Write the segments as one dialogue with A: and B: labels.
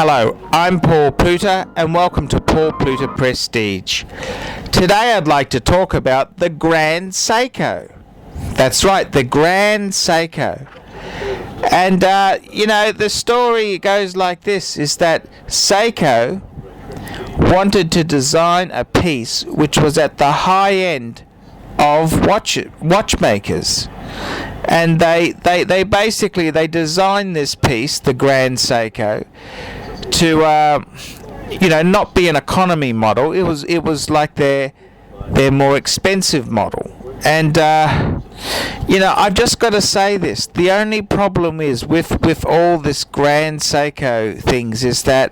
A: Hello, I'm Paul Pluta and welcome to Paul Pluta Prestige. Today I'd like to talk about the Grand Seiko. That's right, the Grand Seiko. And the story goes like this, is that Seiko wanted to design a piece which was at the high end of watchmakers. And they basically designed this piece, the Grand Seiko, to not be an economy model. It was like their more expensive model. And I've just got to say this: the only problem is with all this Grand Seiko things is that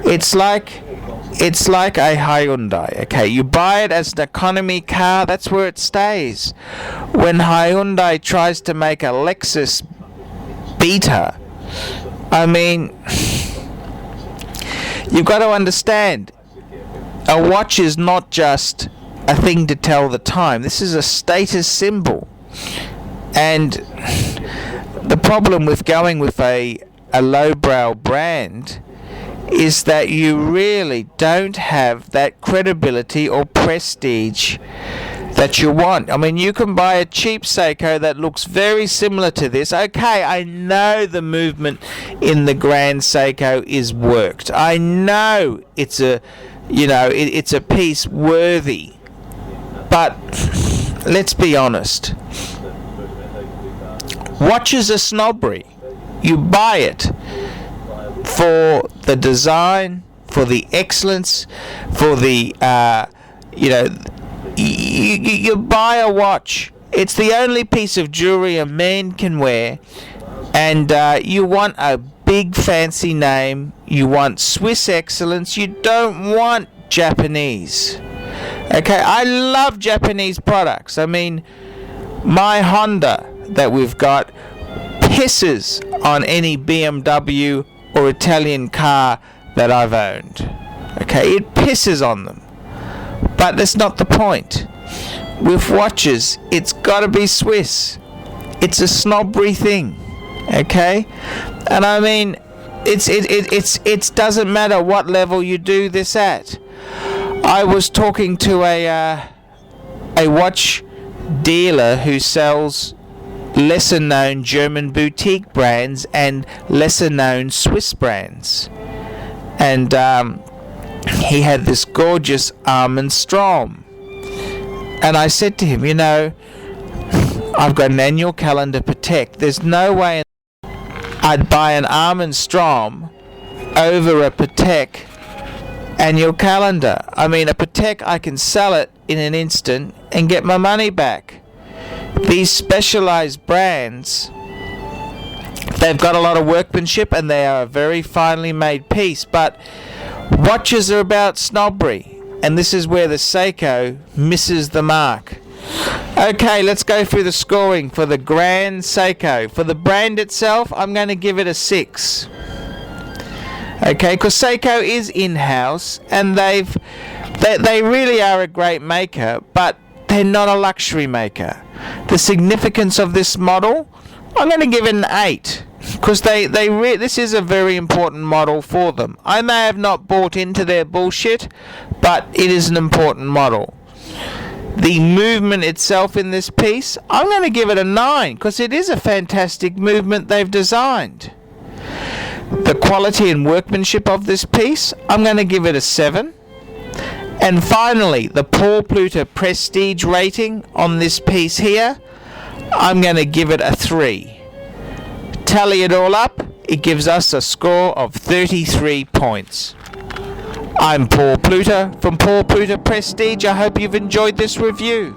A: it's like a Hyundai. Okay, you buy it as an economy car, that's where it stays. When Hyundai tries to make a Lexus Beta, I mean, you've got to understand, a watch is not just a thing to tell the time. This is a status symbol. And the problem with going with a lowbrow brand is that you really don't have that credibility or prestige that you want. I mean, you can buy a cheap Seiko that looks very similar to this. Okay, I know the movement in the Grand Seiko is worked. I know it's a piece worthy. But let's be honest. Watches are snobbery. You buy it for the design, for the excellence, for the you buy a watch. It's the only piece of jewelry a man can wear, and you want a big fancy name. You want Swiss excellence. You don't want Japanese. Okay, I love Japanese products. I mean, my Honda that we've got pisses on any BMW or Italian car that I've owned. Okay, it pisses on them. But that's not the point. With watches, it's got to be Swiss. It's a snobbery thing. Okay? And I mean, it doesn't matter what level you do this at. I was talking to a watch dealer who sells lesser known German boutique brands and lesser known Swiss brands, and he had this gorgeous Arm & Strom, and I said to him, I've got an annual calendar Patek. There's no way I'd buy an Arm & Strom over a Patek annual calendar. I mean, a Patek, I can sell it in an instant and get my money back. These specialized brands, they've got a lot of workmanship and they are a very finely made piece, but watches are about snobbery, and this is where the Seiko misses the mark. Okay, let's go through the scoring for the Grand Seiko. For the brand itself, I'm going to give it a 6. Okay, because Seiko is in-house, and they really are a great maker, but they're not a luxury maker. The significance of this model, I'm going to give it an 8, because this is a very important model for them. I may have not bought into their bullshit, but it is an important model. The movement itself in this piece, I'm going to give it a 9, because it is a fantastic movement they've designed. The quality and workmanship of this piece, I'm going to give it a 7. And finally, the Paul Pluta Prestige rating on this piece here, I'm going to give it a 3. Tally it all up, it gives us a score of 33 points. I'm Paul Pluta from Paul Pluta Prestige. I hope you've enjoyed this review.